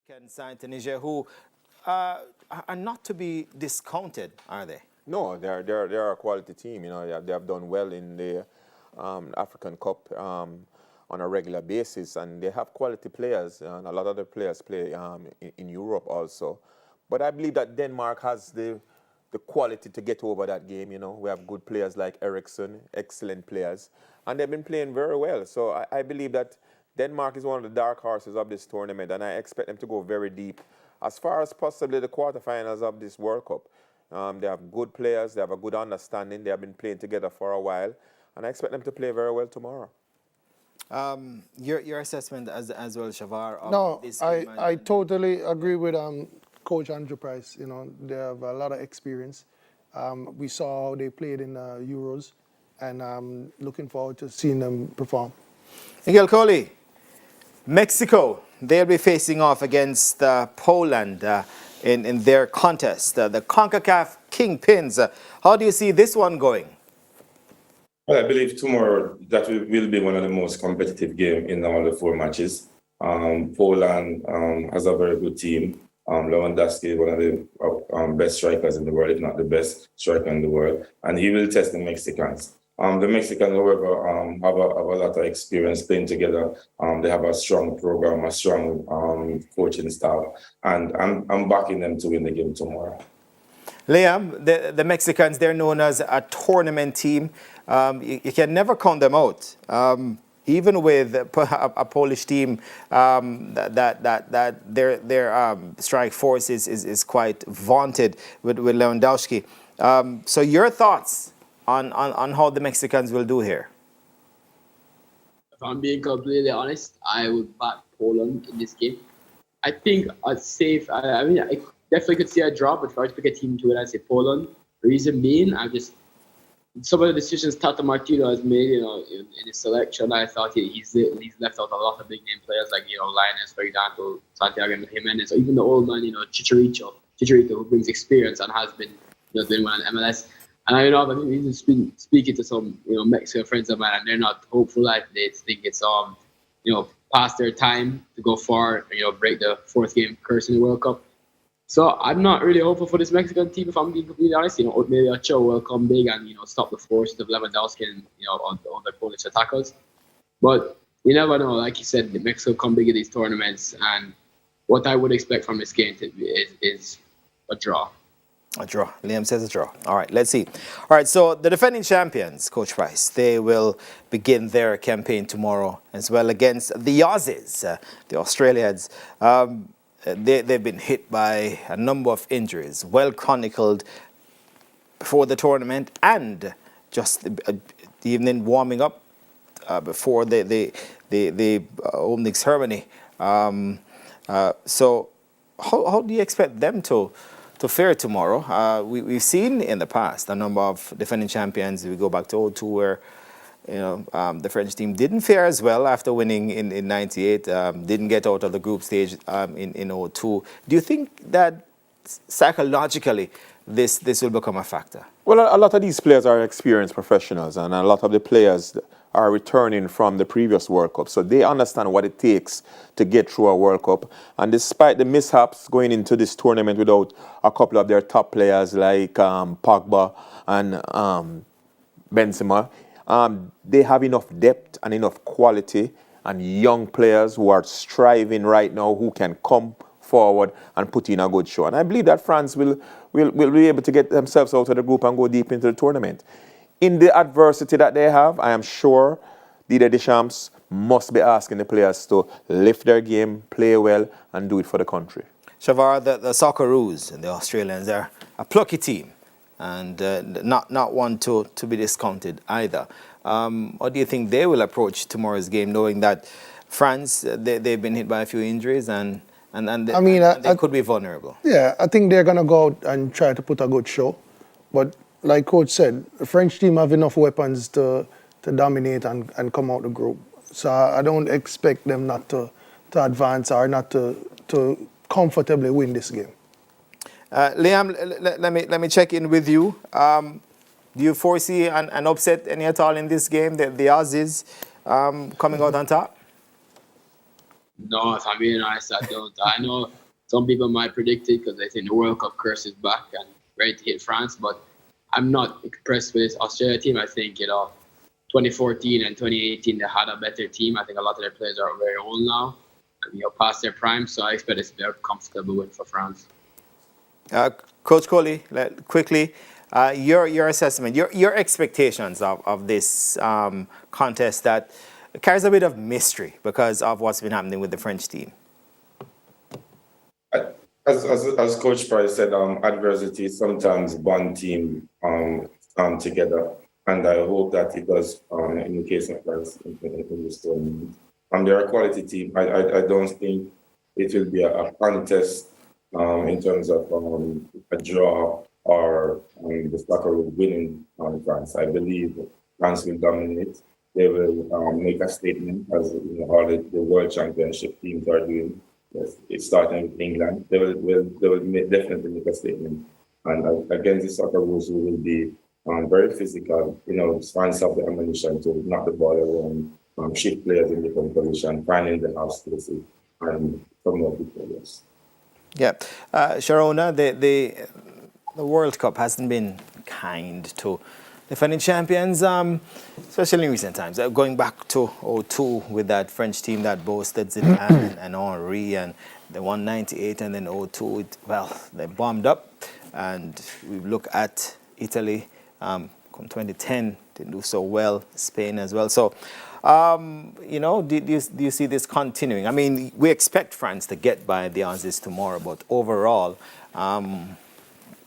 Can sign Tunisia, who are not to be discounted, are they? No, they're a quality team. You know, they have done well in the African Cup on a regular basis, and they have quality players. And a lot of the players play in Europe also. But I believe that Denmark has the quality to get over that game. You know, we have good players like Eriksson, excellent players, and they've been playing very well. So I believe that Denmark is one of the dark horses of this tournament, and I expect them to go very deep, as far as possibly the quarterfinals of this World Cup. They have good players, they have a good understanding, they have been playing together for a while, and I expect them to play very well tomorrow. Your assessment as well, Shavar, of No, this I, game I totally agree with Coach Andrew Price. You know, they have a lot of experience. We saw how they played in Euros, and I'm looking forward to seeing them perform. Miguel Coley, Mexico, they'll be facing off against Poland in their contest, the CONCACAF Kingpins. How do you see this one going? Well, I believe tomorrow that will be one of the most competitive games in all the four matches. Poland has a very good team. Lewandowski, one of the best strikers in the world, if not the best striker in the world, and he will test the Mexicans. The Mexicans, however, have a lot of experience playing together. They have a strong program, a strong coaching staff, and I'm backing them to win the game tomorrow. Liam, the Mexicans, they're known as a tournament team. You can never count them out. Even with a Polish team, that their strike force is quite vaunted with Lewandowski. So your thoughts on how the Mexicans will do here? If I'm being completely honest, I would back Poland in this game. I think a safe. I mean, I definitely could see a draw, but if I were to pick a team to win, I'd say Poland. The reason being, some of the decisions Tata Martino has made, in his selection, I thought he's left out a lot of big name players like, Linus, for example, Santiago Jimenez, or even the old man, Chicharito, who brings experience and has been, doing well in MLS. And I know I've been speaking to some, Mexican friends of mine, and they're not hopeful. They think it's past their time to go far, break the fourth game curse in the World Cup. So I'm not really hopeful for this Mexican team, if I'm being completely honest. Maybe Ochoa will come big and stop the force of Lewandowski and on the Polish attackers. But you never know. Like you said, Mexico come big in these tournaments, and what I would expect from this game is a draw. A draw. Liam says a draw. All right, let's see. All right, so the defending champions, Coach Price, they will begin their campaign tomorrow as well against the Aussies, the Australians. They've been hit by a number of injuries, well chronicled before the tournament and just the evening warming up before the opening ceremony. So how do you expect them to fare tomorrow? We've seen in the past a number of defending champions. We go back to 2002 where the French team didn't fare as well after winning in 98, didn't get out of the group stage in 2002. Do you think that psychologically this will become a factor? Well, a lot of these players are experienced professionals, and a lot of the players are returning from the previous World Cup. So they understand what it takes to get through a World Cup. And despite the mishaps going into this tournament without a couple of their top players like Pogba and Benzema, they have enough depth and enough quality and young players who are striving right now, who can come forward and put in a good show. And I believe that France will be able to get themselves out of the group and go deep into the tournament. In the adversity that they have, I am sure Didier Deschamps must be asking the players to lift their game, play well, and do it for the country. Shavar, the Socceroos and the Australians are a plucky team, and not one to be discounted either. How do you think they will approach tomorrow's game, knowing that France, they've been hit by a few injuries and they could be vulnerable? Yeah, I think they're going to go out and try to put a good show. But like Coach said, the French team have enough weapons to dominate and come out the group. So I don't expect them not to advance or not to comfortably win this game. Liam, let me check in with you. Do you foresee an upset any at all in this game? The Aussies coming out on top? No, if I'm being honest, I don't. I know some people might predict it because they think the World Cup curse is back and ready to hit France, but I'm not impressed with this Australia team. I think, 2014 and 2018, they had a better team. I think a lot of their players are very old now and, past their prime, so I expect this to be a comfortable win for France. Coach Coley, quickly, your assessment, your expectations of this contest that carries a bit of mystery because of what's been happening with the French team. As Coach Price said, adversity sometimes bond team together, and I hope that it does in the case of France in this tournament. They're a quality team. I don't think it will be a contest in terms of a draw or the soccer will winning France. I believe France will dominate. They will make a statement as all the World Championship teams are doing. Yes, it's starting with England. They will definitely make a statement. And against the soccer rules, who will be very physical. France have the ammunition to knock the ball around, shift players in different position, finding the house spaces, and some more victorious. Yeah, Sharona, the World Cup hasn't been kind to defending champions, especially in recent times. Going back to 2002 with that French team that boasted Zidane and Henry, and they won 98, and then 2002, they bombed up. And we look at Italy, come 2010, didn't do so well, Spain as well. So, do you see this continuing? I mean, we expect France to get by the Aussies tomorrow, but overall,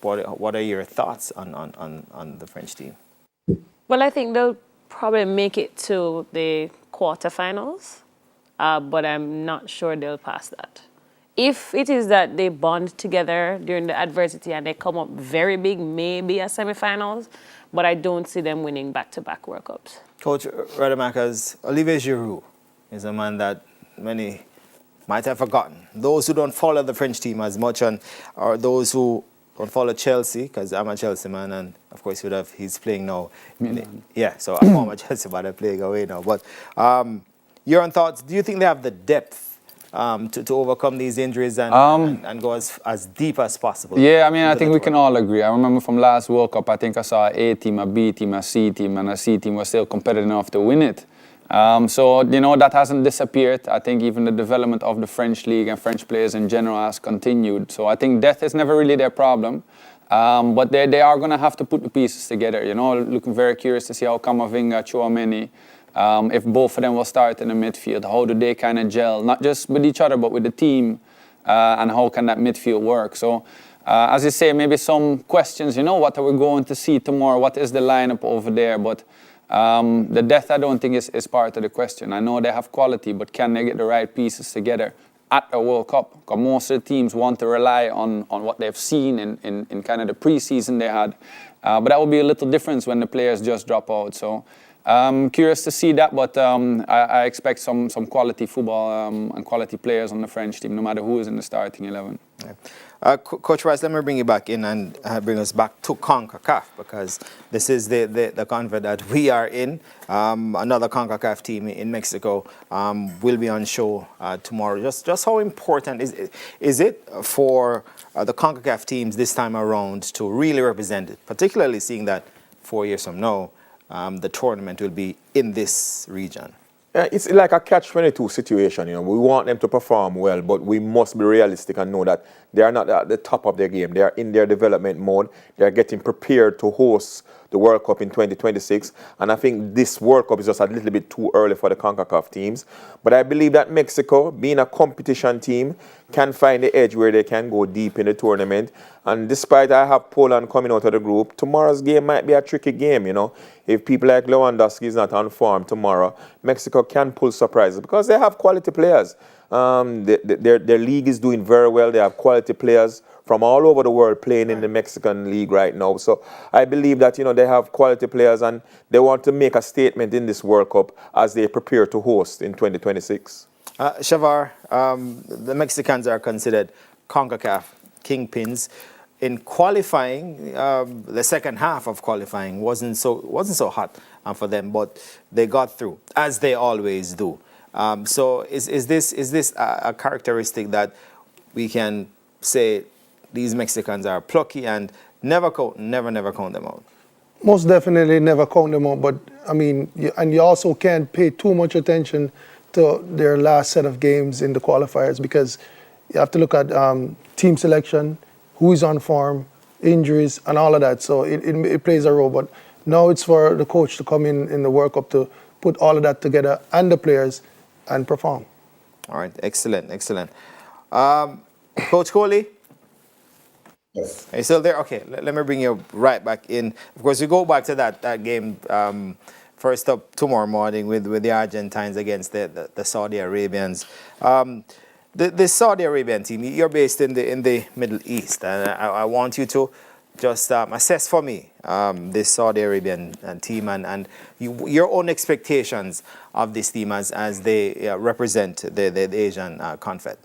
what are your thoughts on the French team? Well, I think they'll probably make it to the quarterfinals, but I'm not sure they'll pass that. If it is that they bond together during the adversity and they come up very big, maybe a semifinals, but I don't see them winning back-to-back World Cups. Coach Rademacher's Olivier Giroud is a man that many might have forgotten. Those who don't follow the French team as much, or those who don't follow Chelsea, because I'm a Chelsea man, and of course he's playing now. So I'm a Chelsea man, I'm playing away now. But your own thoughts, do you think they have the depth to overcome these injuries and go as deep as possible? Yeah, I mean, I think we can all agree. I remember from last World Cup, I think I saw an A team, a B team, a C team, and a C team was still competitive enough to win it. So, that hasn't disappeared. I think even the development of the French league and French players in general has continued. So I think depth is never really their problem. But they are going to have to put the pieces together. Looking very curious to see how Camavinga, Tchouaméni, if both of them will start in the midfield, how do they kind of gel, not just with each other, but with the team, and how can that midfield work? So, as you say, maybe some questions, what are we going to see tomorrow? What is the lineup over there? But the depth, I don't think is part of the question. I know they have quality, but can they get the right pieces together at a World Cup? Because most of the teams want to rely on what they've seen in kind of the preseason they had. But that will be a little difference when the players just drop out. So curious to see that, but I expect some quality football and quality players on the French team, no matter who is in the starting 11. Yeah. Coach Rice, let me bring you back in and bring us back to CONCACAF, because this is the conference that we are in. Another CONCACAF team in Mexico will be on show tomorrow. Just how important is it for the CONCACAF teams this time around to really represent it, particularly seeing that 4 years from now, the tournament will be in this region? It's like a catch-22 situation. We want them to perform well, but we must be realistic and know that they are not at the top of their game. They are in their development mode. They are getting prepared to host the World Cup in 2026. And I think this World Cup is just a little bit too early for the CONCACAF teams. But I believe that Mexico, being a competition team, can find the edge where they can go deep in the tournament. And despite I have Poland coming out of the group, tomorrow's game might be a tricky game, If people like Lewandowski is not on form tomorrow, Mexico can pull surprises because they have quality players. Their league is doing very well. They have quality players from all over the world playing in the Mexican league right now. So I believe that, they have quality players and they want to make a statement in this World Cup as they prepare to host in 2026. Shavar, the Mexicans are considered CONCACAF kingpins. In qualifying, the second half of qualifying wasn't so hot for them, but they got through, as they always do. So is this a characteristic that we can say these Mexicans are plucky and never count them out? Most definitely never count them out, but I mean, you also can't pay too much attention to their last set of games in the qualifiers because you have to look at team selection, who is on form, injuries, and all of that. So it plays a role. But now it's for the coach to come in the World Cup to put all of that together and the players and perform. All right, excellent. Coach Coley? Yes. Are you still there? Okay, let me bring you right back in. Of course, we go back to that game first up tomorrow morning with the Argentines against the Saudi Arabians. The Saudi Arabian team, you're based in the Middle East, and I want you to just assess for me this Saudi Arabian team and your own expectations of this team as they represent the Asian Confed.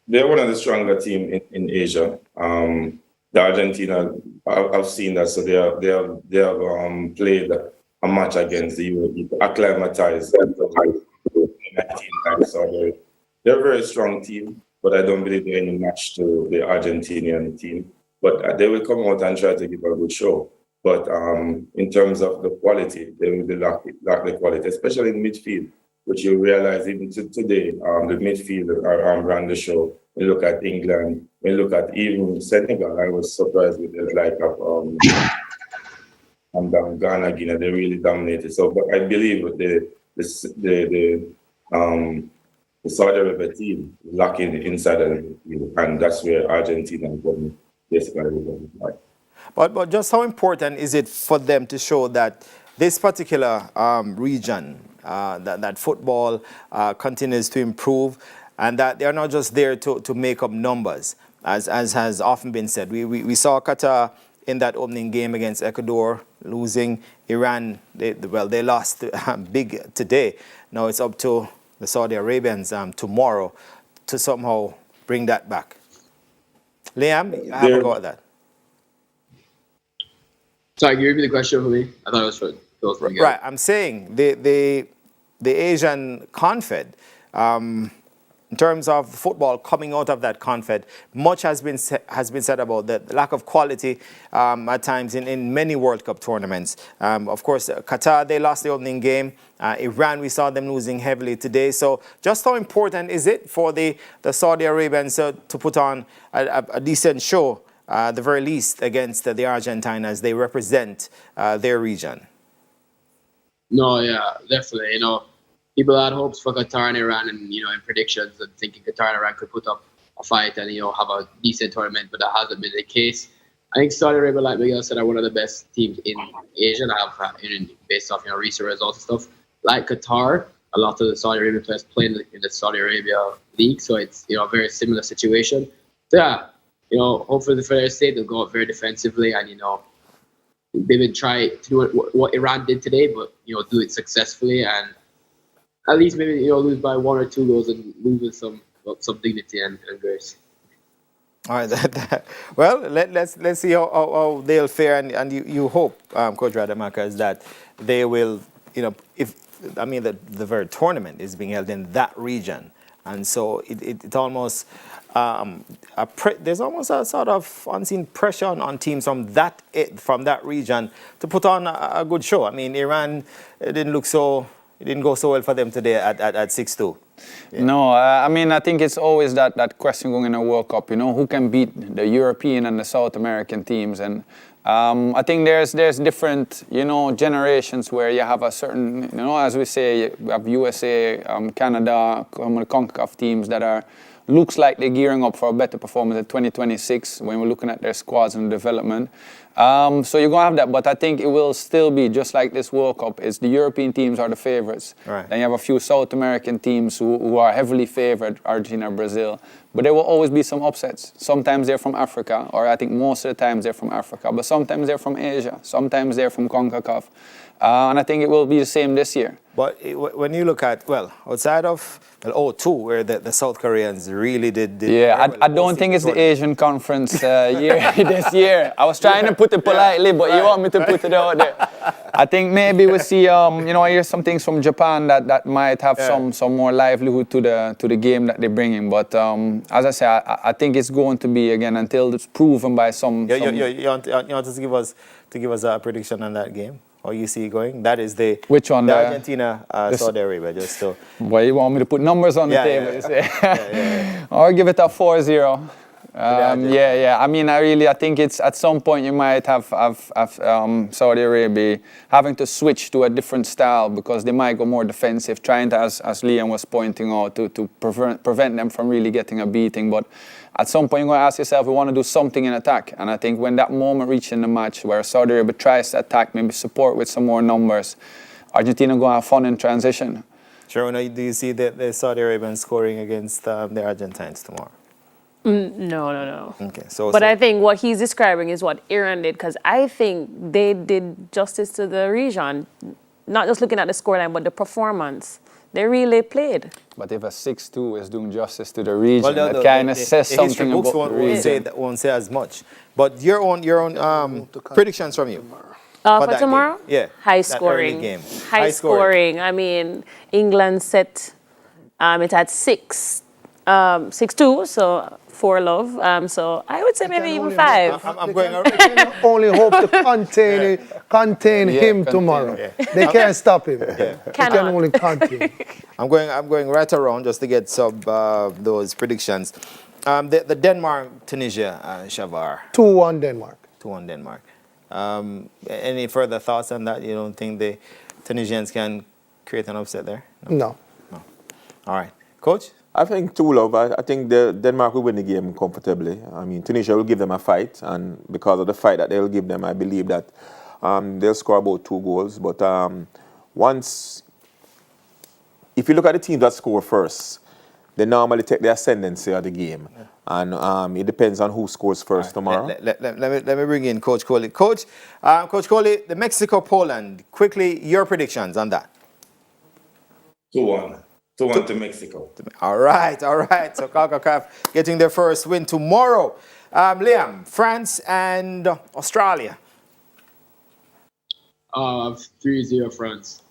They're one of the stronger teams in Asia. The Argentina, I've seen that, so they have played a match against the UAE, acclimatized 19 times. So they're a very strong team, but I don't believe they're any match to the Argentinian team. But they will come out and try to give a good show. But in terms of the quality, they will be lack the quality, especially in midfield, which you realize even today, the midfield ran the show. We look at England, we look at even Senegal. I was surprised with the like of Ghana, Guinea. They really dominated. So, but I believe the Saudi Arabia team lacking inside of the midfield, and that's where Argentina is going basically. But just how important is it for them to show that this particular region, that football continues to improve, and that they're not just there to make up numbers, as has often been said. We saw Qatar in that opening game against Ecuador losing. Iran, they lost big today. Now it's up to the Saudi Arabians tomorrow to somehow bring that back. Liam, I have a go at that. Sorry, can you repeat the question for me? I thought it was for those. Right, I'm saying the Asian Confed, in terms of football coming out of that Confed, much has been said about the lack of quality at times in many World Cup tournaments. Of course, Qatar, they lost the opening game. Iran, we saw them losing heavily today. So just how important is it for the Saudi Arabians to put on a decent show, at the very least, against the Argentine as they represent their region? No, yeah, definitely. People had hopes for Qatar and Iran, and in predictions, and thinking Qatar and Iran could put up a fight and have a decent tournament, but that hasn't been the case. I think Saudi Arabia, like Miguel said, are one of the best teams in Asia. Based off recent results and stuff. Like Qatar, a lot of the Saudi Arabian players play in the Saudi Arabia league, so it's a very similar situation. So yeah, hopefully for their sake they'll go out very defensively and they will try to do what Iran did today, but do it successfully and at least maybe lose by 1 or 2 goals and lose with some dignity and grace. All right. Well, let's see how they'll fare, and you hope, Coach Rademacher, that they will. The very tournament is being held in that region, and so it almost there's almost a sort of unseen pressure on teams from that region to put on a good show. I mean, Iran didn't go so well for them today at 6-2. Yeah. No, I think it's always that question going in a World Cup, who can beat the European and the South American teams. And I think there's different, generations where you have a certain, as we say, you have USA, Canada, CONCACAF teams that looks like they're gearing up for a better performance in 2026 when we're looking at their squads and development. So you're going to have that, but I think it will still be just like this World Cup. It's the European teams are the favorites. Right. Then you have a few South American teams who are heavily favored, Argentina, Brazil. But there will always be some upsets. Sometimes they're from Africa, or I think most of the times they're from Africa. But sometimes they're from Asia. Sometimes they're from CONCACAF. and I think it will be the same this year. But when you look at, outside of 0-2, where the South Koreans really did Yeah, very well I don't hosting think the it's the tournament. Asian Conference year this year. I was trying to put it politely, but you want me to put it out there. I think maybe we'll see, I hear some things from Japan that might have some more livelihood to the game that they're bringing. But as I say, I think it's going to be, again, until it's proven by some... You want to give us a prediction on that game? How you see it going? That is the... Which one? The Argentina, Saudi Arabia, just so... Well, you want me to put numbers on the table, you say? Or give it a 4-0. I mean, I think it's at some point you might have Saudi Arabia having to switch to a different style because they might go more defensive, trying to, as Liam was pointing out, to prevent them from really getting a beating. But at some point you're going to ask yourself, we want to do something in attack. And I think when that moment reaches in the match where Saudi Arabia tries to attack, maybe support with some more numbers, Argentina going to have fun in transition. Sharon, do you see the Saudi Arabians scoring against the Argentines tomorrow? No. Okay, but I think what he's describing is what Iran did, because I think they did justice to the region, not just looking at the scoreline, but the performance. They really played. But if a 6-2 is doing justice to the region, that kind of says something about the region. Won't say as much. But your own predictions from you. For tomorrow? Game. Yeah. High that scoring. Game. High scoring. I mean, England set it at 6-2, so 4-love. So I would say maybe even 5. I'm going only hope to contain him tomorrow. Yeah. They can't stop him. They can only contain. I'm going right around just to get those predictions. The Denmark, Tunisia, Shavar. 2-1 Denmark. 2-1 Denmark. Any further thoughts on that? You don't think the Tunisians can create an upset there? No. All right. Coach? I think 2-love. I think Denmark will win the game comfortably. I mean, Tunisia will give them a fight, and because of the fight that they'll give them, I believe that they'll score about 2 goals. But if you look at the teams that score first, they normally take the ascendancy of the game. Yeah. And it depends on who scores first tomorrow. Let me bring in Coach Coley. Coach Coley, the Mexico-Poland, quickly, your predictions on that. 2-1. 2-1 to Mexico. All right. So CONCACAF getting their first win tomorrow. Liam, France and Australia. 3-0 France.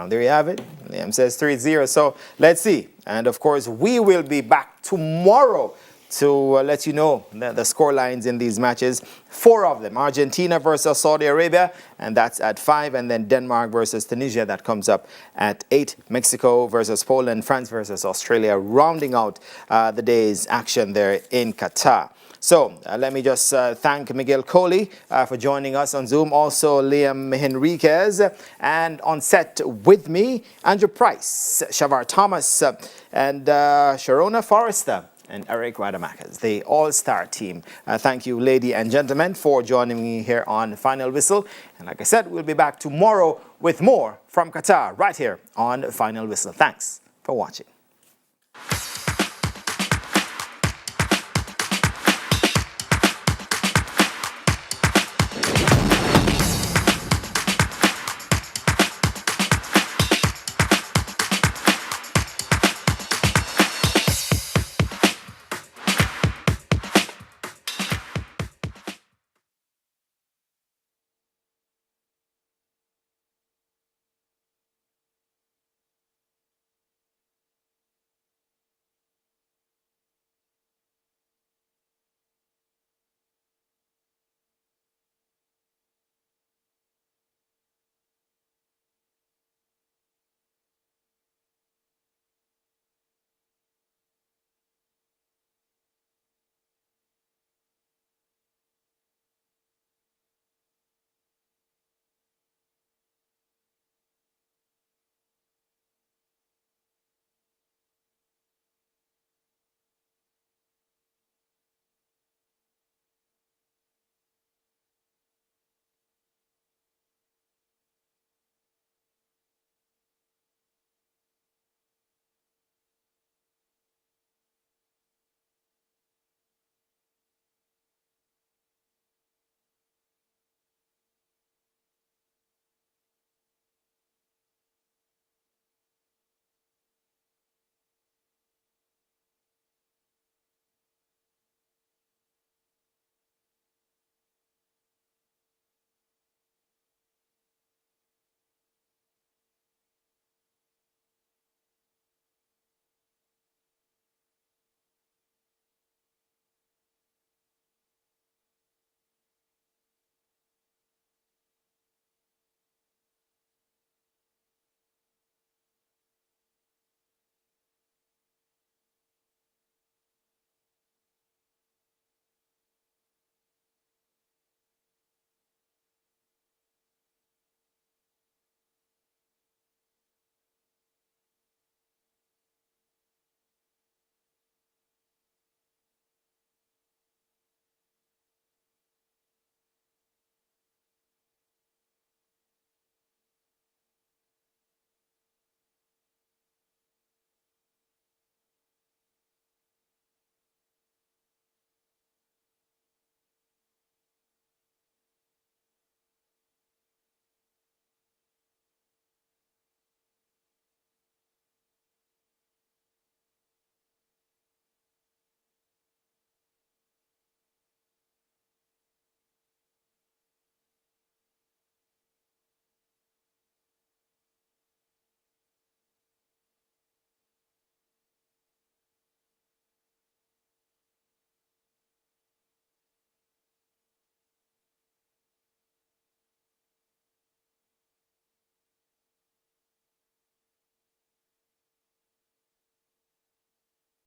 There you have it. Liam says 3-0. So let's see. And of course, we will be back tomorrow to let you know the score lines in these matches. 4 of them. Argentina versus Saudi Arabia, and that's at 5. And then Denmark versus Tunisia, that comes up at 8. Mexico versus Poland, France versus Australia, rounding out the day's action there in Qatar. So let me just thank Miguel Coley for joining us on Zoom. Also Liam Henriquez, and on set with me, Andrew Price, Shavar Thomas, and Sharona Forrester, and Eric Rademacher, the all-star team. Thank you, ladies and gentlemen, for joining me here on Final Whistle. And like I said, we'll be back tomorrow with more from Qatar right here on Final Whistle. Thanks for watching.